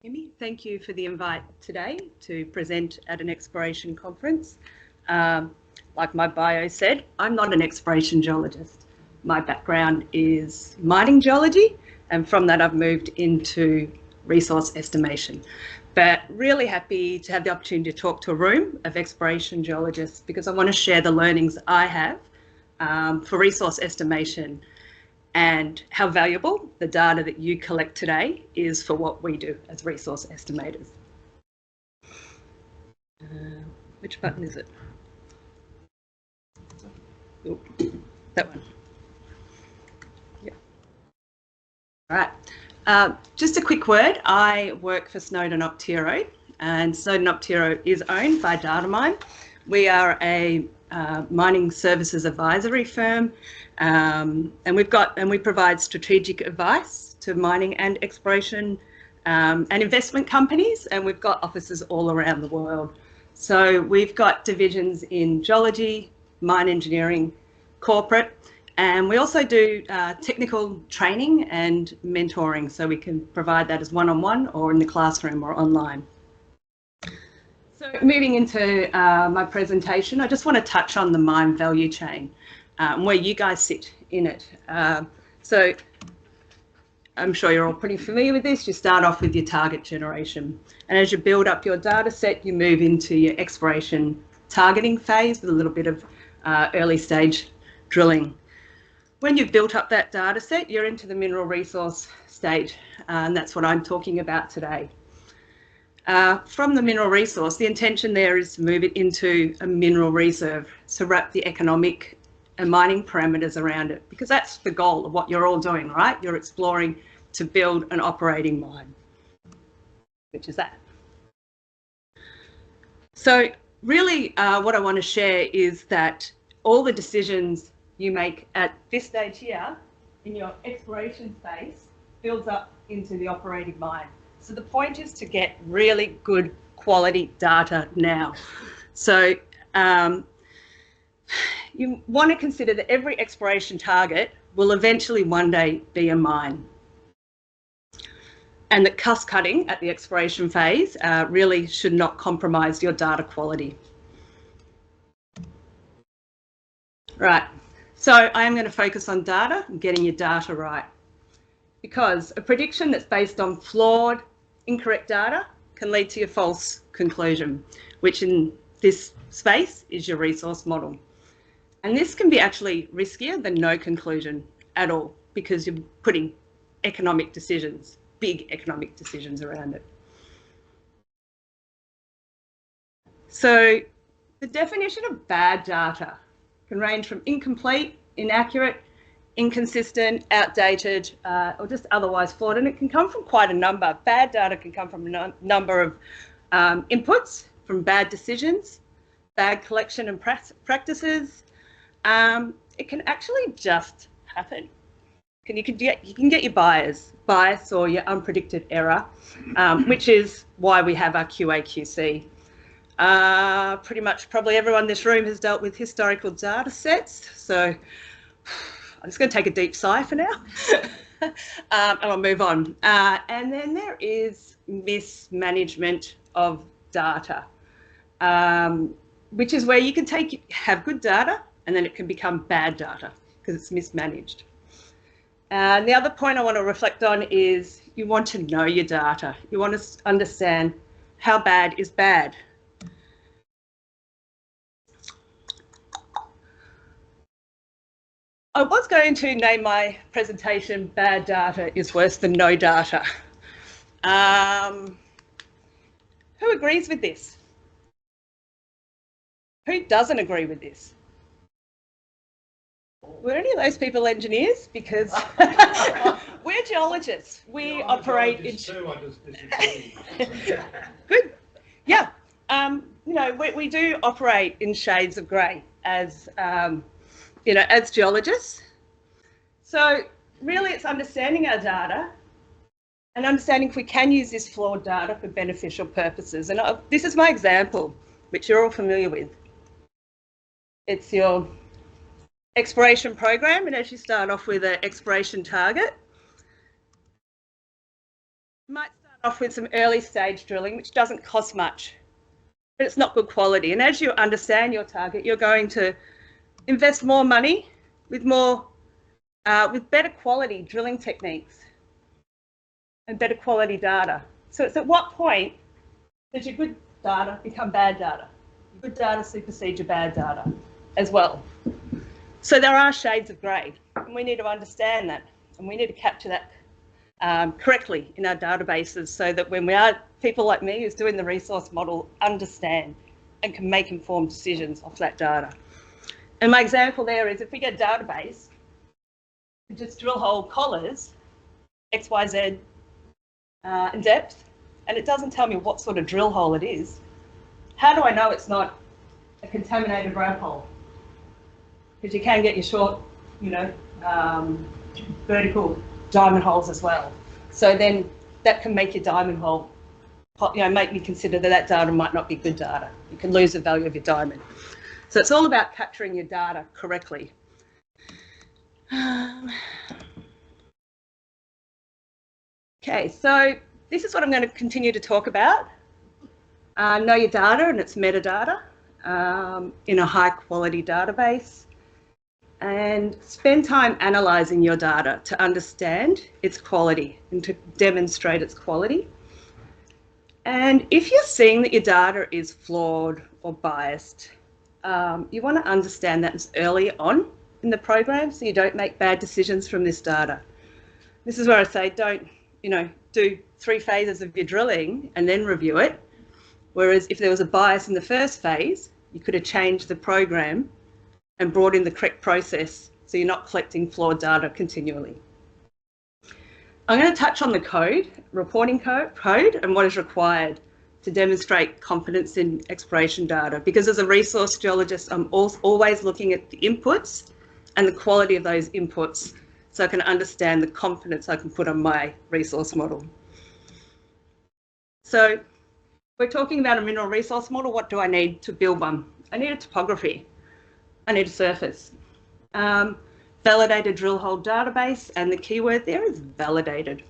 Hear me? Thank you for the invite today to present at an exploration conference. Like my bio said, I'm not an exploration geologist. My background is mining geology, and from that I've moved into resource estimation. But really happy to have the opportunity to talk to a room of exploration geologists because I want to share the learnings I have for resource estimation and how valuable the data that you collect today is for what we do as resource estimators. Which button is it? Oh, that one. Yeah. All right. Just a quick word. I work for Snowden Optiro, and Snowden Optiro is owned by Datamine. We are a mining services advisory firm, and we provide strategic advice to mining and exploration and investment companies, and we've got offices all around the world. So we've got divisions in geology, mine engineering, corporate, and we also do technical training and mentoring, so we can provide that as one-on-one or in the classroom or online. So moving into my presentation, I just want to touch on the mine value chain and where you guys sit in it. So I'm sure you're all pretty familiar with this. You start off with your target generation, and as you build up your data set, you move into your exploration targeting phase with a little bit of early stage drilling. When you've built up that data set, you're into the mineral resource stage, and that's what I'm talking about today. From the mineral resource, the intention there is to move it into a mineral reserve, so wrap the economic and mining parameters around it, because that's the goal of what you're all doing, right? You're exploring to build an operating mine, which is that. So really what I want to share is that all the decisions you make at this stage here in your exploration phase builds up into the operating mine. So the point is to get really good quality data now. So you want to consider that every exploration target will eventually one day be a mine. And that cost cutting at the exploration phase really should not compromise your data quality. Right, so I am going to focus on data and getting your data right, because a prediction that's based on flawed, incorrect data can lead to a false conclusion, which in this space is your resource model. And this can be actually riskier than no conclusion at all, because you're putting economic decisions, big economic decisions around it. So the definition of bad data can range from incomplete, inaccurate, inconsistent, outdated, or just otherwise flawed, and it can come from quite a number. Bad data can come from a number of inputs, from bad decisions, bad collection and practices. It can actually just happen. You can get your bias or your unpredicted error, which is why we have our QA/QC. Pretty much probably everyone in this room has dealt with historical data sets, so I'm just going to take a deep sigh for now and I'll move on. And then there is mismanagement of data, which is where you can have good data and then it can become bad data because it's mismanaged. And the other point I want to reflect on is you want to know your data. You want to understand how bad is bad. I was going to name my presentation "Bad Data is Worse Than No Data." Who agrees with this? Who doesn't agree with this? Were any of those people engineers? Because we're geologists. We operate in... Good. Yeah. You know, we do operate in shades of grey as... you know, as geologists. So really it's understanding our data and understanding if we can use this flawed data for beneficial purposes. And this is my example, which you're all familiar with. It's your exploration program, and as you start off with an exploration target, you might start off with some early stage drilling, which doesn't cost much, but it's not good quality. And as you understand your target, you're going to invest more money with better quality drilling techniques and better quality data. So it's at what point does your good data become bad data? Your good data supersedes your bad data as well. So there are shades of grey, and we need to understand that, and we need to capture that correctly in our databases so that when we are people like me who's doing the resource model understand and can make informed decisions off that data. And my example there is if we get a database and just drill hole collars, XYZ in depth, and it doesn't tell me what sort of drill hole it is, how do I know it's not a contaminated grab hole? Because you can get your short, vertical diamond holes as well. So then that can make your diamond hole, make me consider that data might not be good data. You can lose the value of your diamond. So it's all about capturing your data correctly. Okay, so this is what I'm going to continue to talk about. Know your data and its metadata in a high quality database, and spend time analysing your data to understand its quality and to demonstrate its quality. And if you're seeing that your data is flawed or biased, you want to understand that early on in the program so you don't make bad decisions from this data. This is where I say don't, do 3 phases of your drilling and then review it. Whereas if there was a bias in the first phase, you could have changed the program and brought in the correct process so you're not collecting flawed data continually. I'm going to touch on the code, reporting code, and what is required to demonstrate confidence in exploration data, because as a resource geologist, I'm always looking at the inputs and the quality of those inputs so I can understand the confidence I can put on my resource model. So we're talking about a mineral resource model. What do I need to build one? I need a topography. I need a surface. Validated drill hole database, and the keyword there is validated.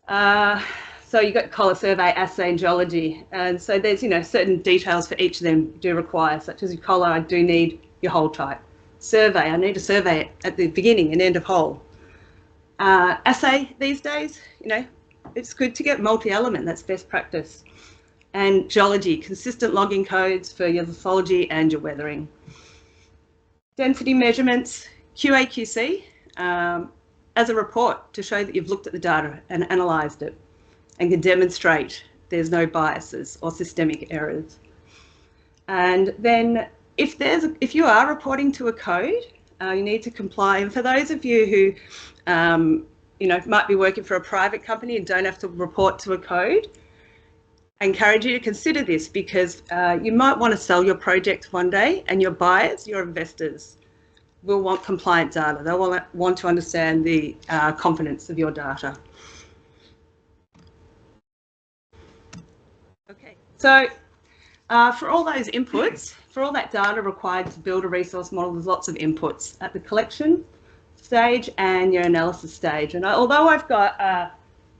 So you've got collar survey, assay, and geology. And so there's, certain details for each of them do require, such as your collar, I do need your hole type. Survey, I need to survey it at the beginning and end of hole. Assay these days, it's good to get multi-element, that's best practice. And geology, consistent logging codes for your lithology and your weathering. Density measurements, QA/QC, as a report to show that you've looked at the data and analysed it and can demonstrate there's no biases or systemic errors. And then if you are reporting to a code, you need to comply. And for those of you who might be working for a private company and don't have to report to a code, I encourage you to consider this, because you might want to sell your project one day, and your buyers, your investors, will want compliant data. They'll want to understand the confidence of your data. Okay, so for all those inputs, for all that data required to build a resource model, there's lots of inputs at the collection stage and your analysis stage. And although I've got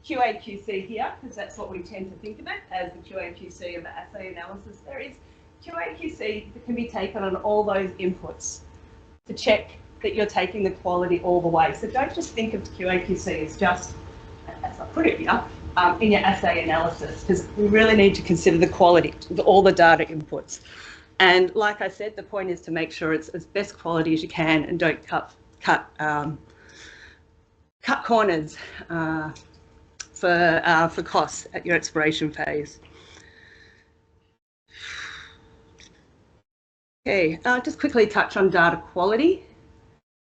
QA/QC here, because that's what we tend to think of it as, the QA/QC of assay analysis, there is QA/QC that can be taken on all those inputs to check that you're taking the quality all the way. So don't just think of QA/QC as just, as I put it here, in your assay analysis, because we really need to consider the quality of all the data inputs. And like I said, the point is to make sure it's as best quality as you can and don't cut corners for costs at your exploration phase. Okay, just quickly touch on data quality.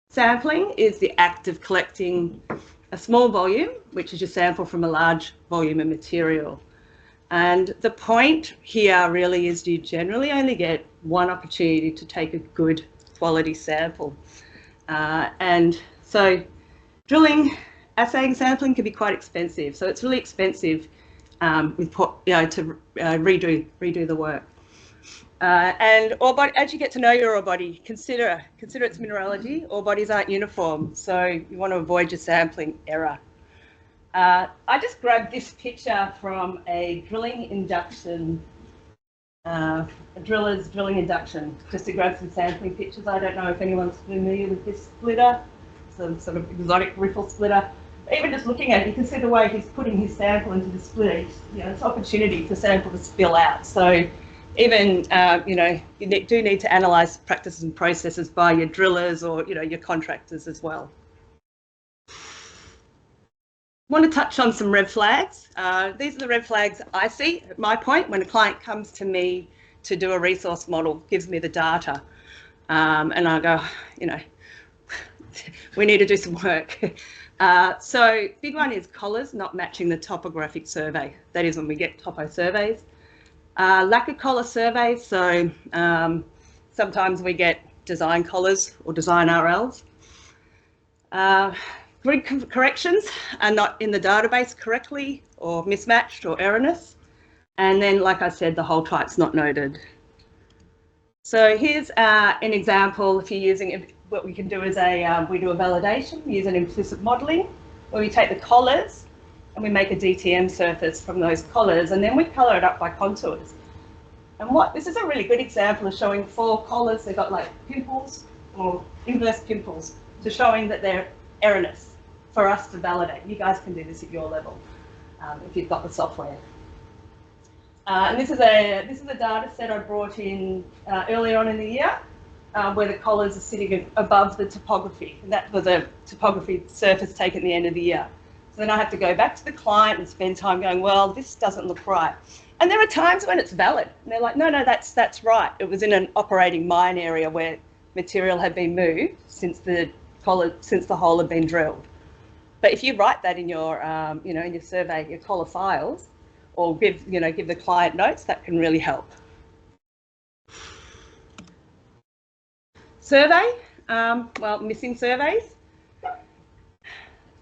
Sampling is the act of collecting a small volume, which is your sample from a large volume of material. And the point here really is you generally only get one opportunity to take a good quality sample. And so drilling, assaying, sampling can be quite expensive. So it's really expensive to redo the work. And ore body, as you get to know your ore body, consider its mineralogy. Ore bodies aren't uniform, so you want to avoid your sampling error. I just grabbed this picture from a drilling induction, a driller's drilling induction, just to grab some sampling pictures. I don't know if anyone's familiar with this splitter, some sort of exotic riffle splitter. Even just looking at it, you can see the way he's putting his sample into the splitter. You know, it's opportunity for sample to spill out. So even, you know, you do need to analyse practices and processes by your drillers or, you know, your contractors as well. I want to touch on some red flags. These are the red flags I see at my point when a client comes to me to do a resource model, gives me the data, and I go, you know, we need to do some work. So big one is collars not matching the topographic survey. That is when we get topo surveys. Lack of collar surveys, so sometimes we get design collars or design RLs. Grid corrections are not in the database correctly or mismatched or erroneous. And then, like I said, the hole type's not noted. So here's an example. If you're using it, what we can do is we do a validation, we use an implicit modelling, where we take the collars and we make a DTM surface from those collars, and then we colour it up by contours. And this is a really good example of showing 4 collars. They've got like pimples or inverse pimples, to showing that they're erroneous for us to validate. You guys can do this at your level if you've got the software. And this is a data set I brought in earlier on in the year, where the collars are sitting above the topography, and that was a topography surface taken at the end of the year. So then I have to go back to the client and spend time going, well, this doesn't look right. And there are times when it's valid, and they're like, no, that's right. It was in an operating mine area where material had been moved since the hole had been drilled. But if you write that in your, you know, in your survey, your collar files, or give the client notes, that can really help. Survey, well, missing surveys.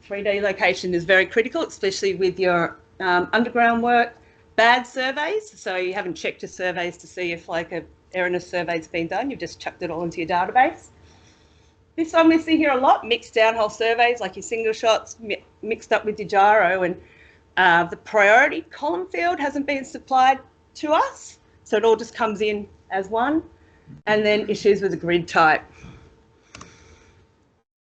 3D location is very critical, especially with your underground work. Bad surveys, so you haven't checked your surveys to see if like a erroneous survey's been done, you've just chucked it all into your database. This one we see here a lot, mixed downhole surveys, like your single shots mixed up with your gyro, and the priority column field hasn't been supplied to us, so it all just comes in as one. And then issues with the grid type.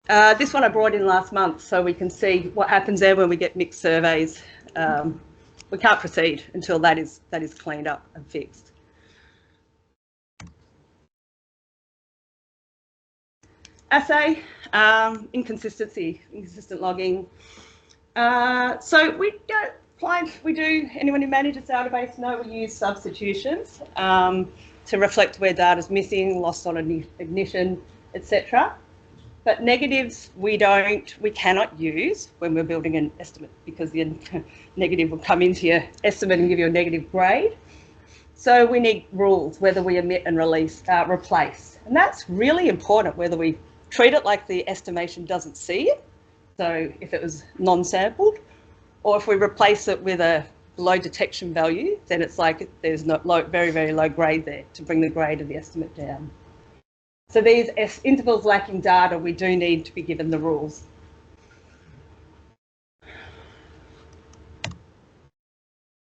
This one I brought in last month, so we can see what happens there when we get mixed surveys. We can't proceed until that is cleaned up and fixed. Assay, inconsistent logging. So anyone who manages database know we use substitutions to reflect where data's missing, lost on ignition, etc. But negatives we cannot use when we're building an estimate, because the negative will come into your estimate and give you a negative grade. So we need rules, whether we omit and replace. And that's really important, whether we treat it like the estimation doesn't see it, so if it was non-sampled, or if we replace it with a low detection value, then it's like there's very, very low grade there to bring the grade of the estimate down. So these intervals lacking data, we do need to be given the rules.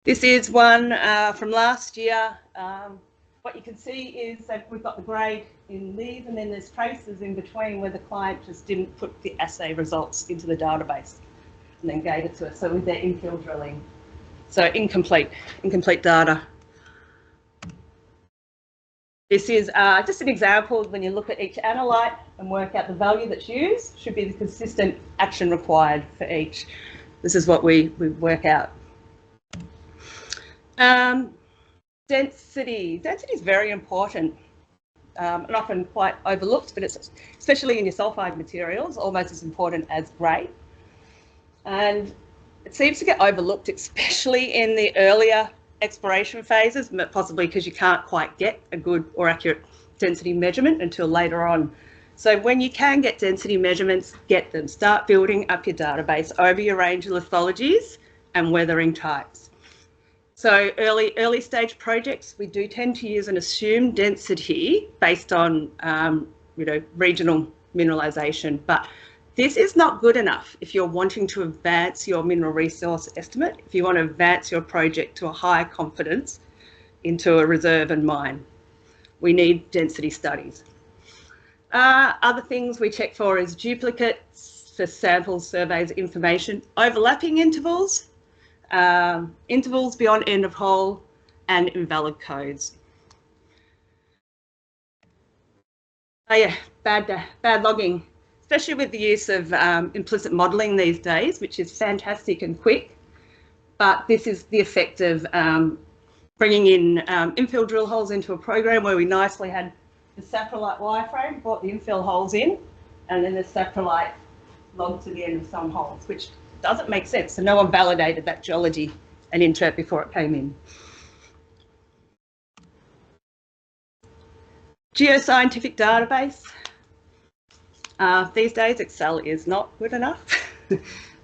This is one from last year. What you can see is that we've got the grade in these, and then there's traces in between where the client just didn't put the assay results into the database and then gave it to us. So with their infill drilling. So incomplete data. This is just an example. When you look at each analyte and work out the value that's used, should be the consistent action required for each. This is what we work out. Density is very important and often quite overlooked, but it's especially in your sulfide materials almost as important as grade. And it seems to get overlooked, especially in the earlier exploration phases, possibly because you can't quite get a good or accurate density measurement until later on. So when you can get density measurements, get them. Start building up your database over your range of lithologies and weathering types. So early stage projects, we do tend to use an assumed density based on regional mineralisation, but This is not good enough if you're wanting to advance your mineral resource estimate, if you want to advance your project to a higher confidence into a reserve and mine. We need density studies. Other things we check for is duplicates for samples, surveys, information, overlapping intervals, intervals beyond end of hole, and invalid codes. Oh yeah, bad logging, especially with the use of implicit modelling these days, which is fantastic and quick. But this is the effect of bringing in infill drill holes into a program where we nicely had the saprolite wireframe, brought the infill holes in, and then the saprolite logged to the end of some holes, which doesn't make sense. So no one validated that geology and interpret before it came in. Geoscientific database. These days, Excel is not good enough.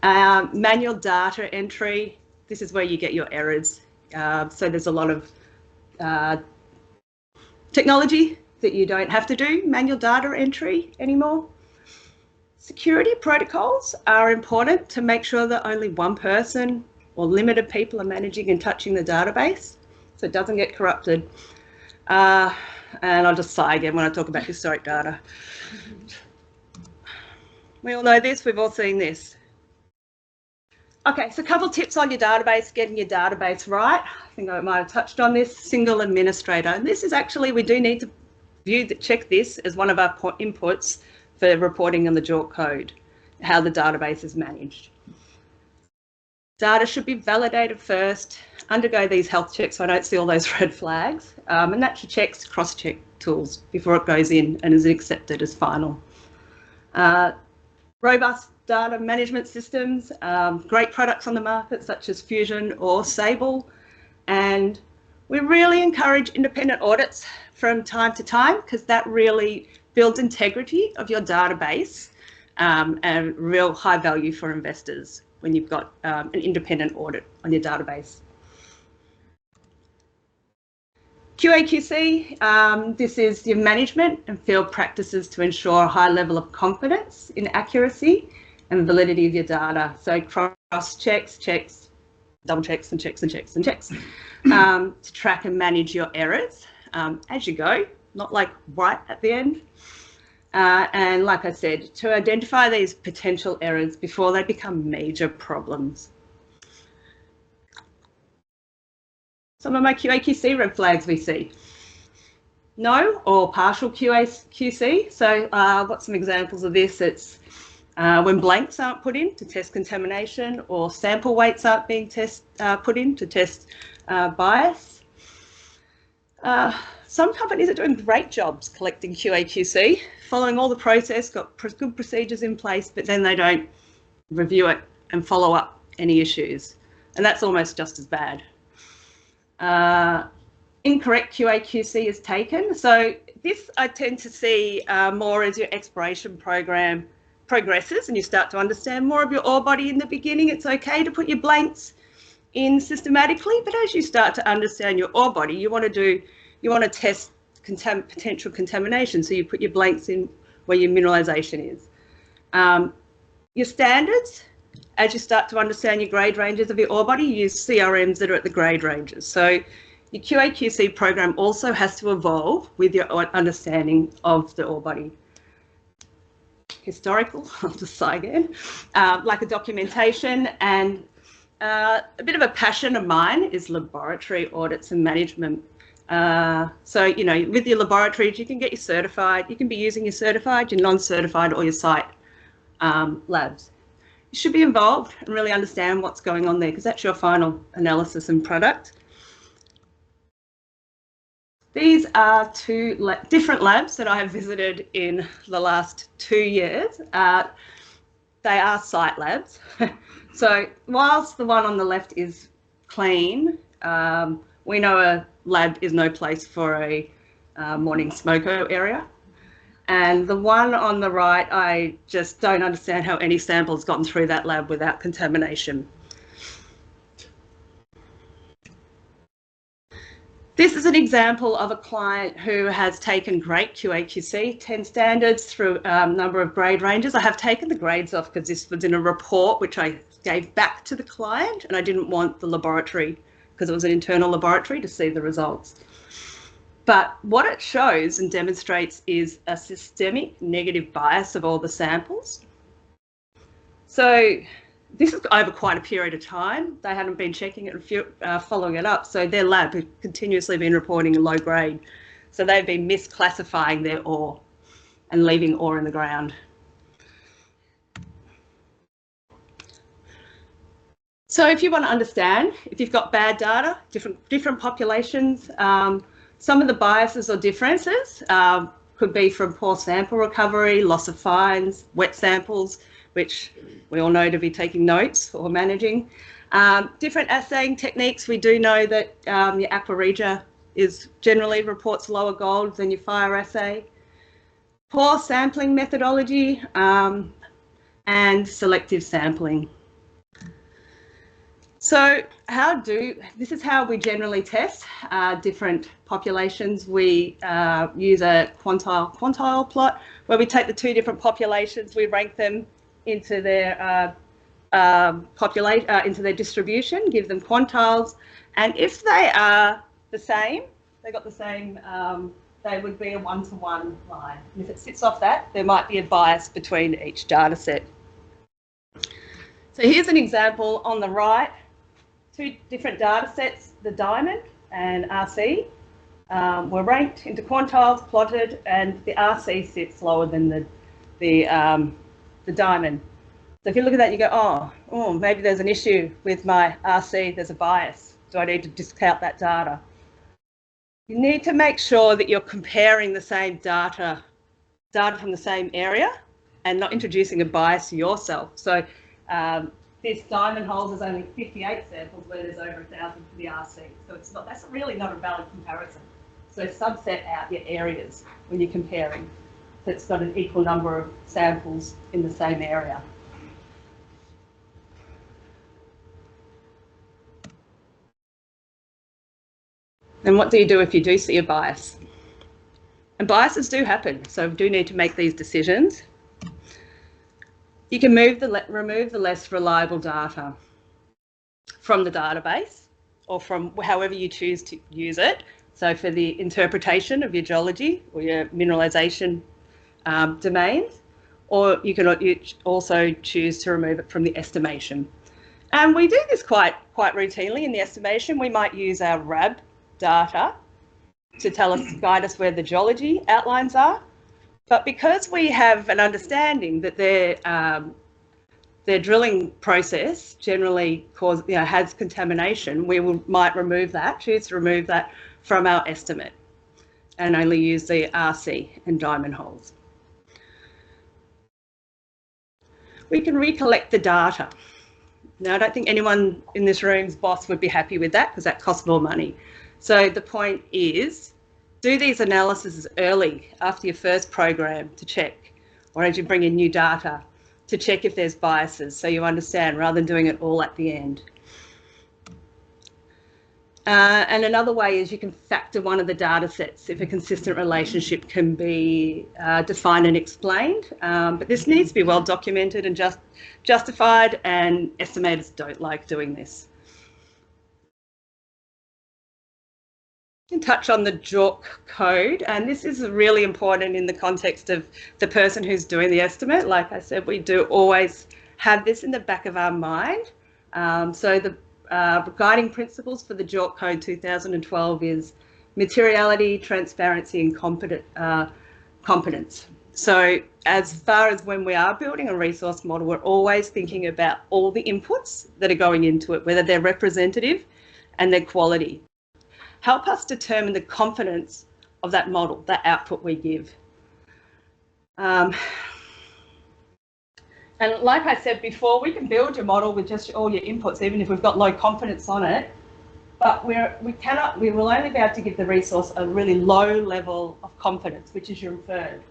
Manual data entry. This is where you get your errors. So there's a lot of technology that you don't have to do manual data entry anymore. Security protocols are important to make sure that only one person or limited people are managing and touching the database so it doesn't get corrupted. And I'll just sigh again when I talk about historic data. We all know this, we've all seen this. Okay, so a couple of tips on your database, getting your database right. I think I might have touched on this, single administrator. And this is actually, we do need to check this as one of our inputs for reporting on the JORC code, how the database is managed. Data should be validated first, undergo these health checks so I don't see all those red flags, and that should check cross-check tools before it goes in and is accepted as final. Robust data management systems, great products on the market such as Fusion or Sable, and we really encourage independent audits from time to time because that really builds integrity of your database and real high value for investors when you've got an independent audit on your database. QA/QC, this is your management and field practices to ensure a high level of confidence in accuracy and validity of your data. So cross checks, double checks and checks and checks and checks to track and manage your errors as you go, not like right at the end. And like I said, to identify these potential errors before they become major problems. Some of my QA/QC red flags we see. No or partial QA/QC. So what's some examples of this? It's when blanks aren't put in to test contamination or sample weights aren't being put in to test bias. Some companies are doing great jobs collecting QA/QC, following all the process, got good procedures in place, but then they don't review it and follow up any issues. And that's almost just as bad. Incorrect QA/QC is taken. So this I tend to see more as your exploration program progresses and you start to understand more of your ore body in the beginning. It's okay to put your blanks in systematically, but as you start to understand your ore body, you want to test potential contamination. So you put your blanks in where your mineralization is. Your standards, as you start to understand your grade ranges of your ore body, you use CRMs that are at the grade ranges. So your QA/QC program also has to evolve with your understanding of the ore body. Historical, I'll just sigh again, like a documentation, and a bit of a passion of mine is laboratory audits and management. So, you know, with your laboratories, you can get your certified, you can be using your certified, your non-certified or your site labs. You should be involved and really understand what's going on there because that's your final analysis and product. These are two different labs that I have visited in the last 2 years. They are site labs. So whilst the one on the left is clean, we know a lab is no place for a morning smoko area. And the one on the right, I just don't understand how any sample has gotten through that lab without contamination. This is an example of a client who has taken great QA/QC 10 standards through a number of grade ranges. I have taken the grades off because this was in a report which I gave back to the client, and I didn't want the laboratory, because it was an internal laboratory, to see the results. But what it shows and demonstrates is a systemic negative bias of all the samples. So this is over quite a period of time. They hadn't been checking it and following it up. So their lab had continuously been reporting a low grade. So they've been misclassifying their ore and leaving ore in the ground. So if you want to understand, if you've got bad data, different populations, some of the biases or differences could be from poor sample recovery, loss of fines, wet samples, which we all know to be taking notes or managing. Different assaying techniques. We do know that your aqua regia generally reports lower gold than your fire assay. Poor sampling methodology and selective sampling. So this is how we generally test different populations. We use a quantile plot where we take the two different populations, we rank them into their into their distribution, give them quantiles, and if they are the same, they got the same, they would be a 1-to-1 line. And if it sits off that, there might be a bias between each data set. So here's an example on the right, two different data sets, the diamond and RC, were ranked into quantiles, plotted, and the RC sits lower than the diamond. So if you look at that, you go, oh, maybe there's an issue with my RC, there's a bias. Do I need to discount that data? You need to make sure that you're comparing the same data from the same area and not introducing a bias yourself. So this diamond hole is only 58 samples where there's over 1,000 for the RC. So that's really not a valid comparison. So subset out your areas when you're comparing. So it's got an equal number of samples in the same area. And what do you do if you do see a bias? And biases do happen, so we do need to make these decisions. You can remove the less reliable data from the database or from however you choose to use it. So for the interpretation of your geology or your mineralisation domains, or you can also choose to remove it from the estimation. And we do this quite routinely in the estimation. We might use our RAB data to guide us where the geology outlines are. But because we have an understanding that their drilling process generally has contamination, we might choose to remove that from our estimate and only use the RC and diamond holes. We can recollect the data. Now, I don't think anyone in this room's boss would be happy with that because that costs more money. So the point is, do these analyses early after your first program to check, or as you bring in new data to check if there's biases so you understand, rather than doing it all at the end. And another way is you can factor one of the data sets if a consistent relationship can be defined and explained. But this needs to be well documented and justified, and estimators don't like doing this. Can touch on the JORC code, and this is really important in the context of the person who's doing the estimate. Like I said, we do always have this in the back of our mind. So the guiding principles for the JORC code 2012 is materiality, transparency, and competence. So as far as when we are building a resource model, we're always thinking about all the inputs that are going into it, whether they're representative and their quality. Help us determine the confidence of that model, that output we give. And like I said before, we can build your model with just all your inputs, even if we've got low confidence on it, but we will only be able to give the resource a really low level of confidence, which is your inferred.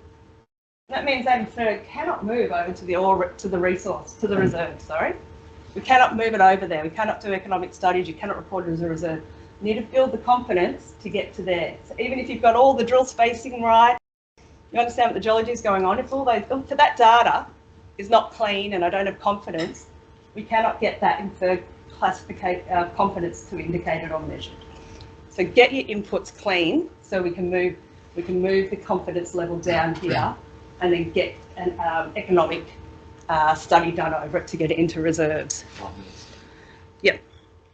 That means that inferred cannot move over to the reserve, sorry. We cannot move it over there. We cannot do economic studies. You cannot report it as a reserve. You need to build the confidence to get to there. So even if you've got all the drill spacing right, you understand what the geology is going on. If all those, if that data is not clean and I don't have confidence, we cannot get that inferred confidence to indicated or measured. So get your inputs clean so we can move the confidence level down here and then get an economic study done over it to get it into reserves. Yep,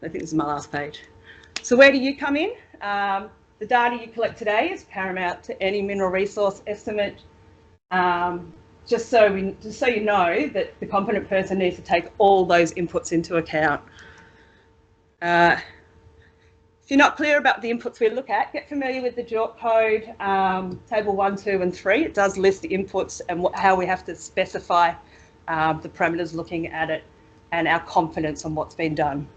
I think this is my last page. So where do you come in? The data you collect today is paramount to any mineral resource estimate. Just so you know that the competent person needs to take all those inputs into account. If you're not clear about the inputs we look at, get familiar with the JORC code, table 1, 2 and 3. It does list the inputs and how we have to specify the parameters looking at it and our confidence on what's been done.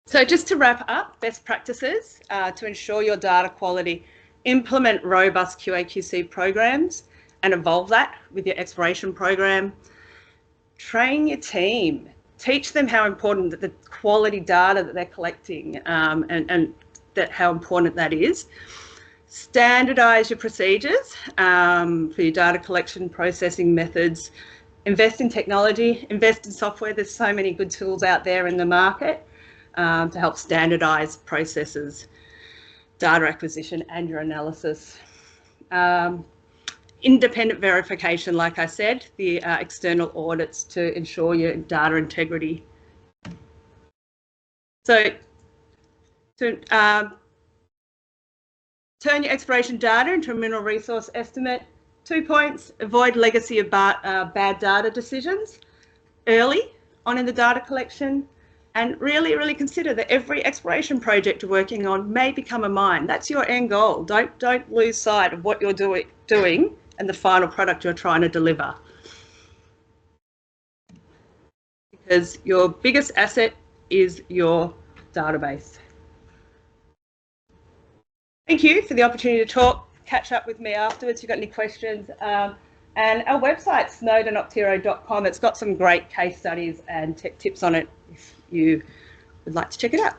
So just to wrap up, best practices to ensure your data quality: implement robust QA/QC programs and evolve that with your exploration program. Train your team. Teach them how important the quality data that they're collecting and that how important that is. Standardise your procedures for your data collection processing methods. Invest in technology, invest in software. There's so many good tools out there in the market to help standardise processes, data acquisition and your analysis. Independent verification, like I said, the external audits to ensure your data integrity. So to turn your exploration data into a mineral resource estimate, 2 points: avoid legacy of bad data decisions early on in the data collection, and really consider that every exploration project you're working on may become a mine. That's your end goal. Don't lose sight of what you're doing and the final product you're trying to deliver. Because your biggest asset is your database. Thank you for the opportunity to talk. Catch up with me afterwards if you've got any questions. And our website, snowdenoptiro.com, it's got some great case studies and tech tips on it if you would like to check it out.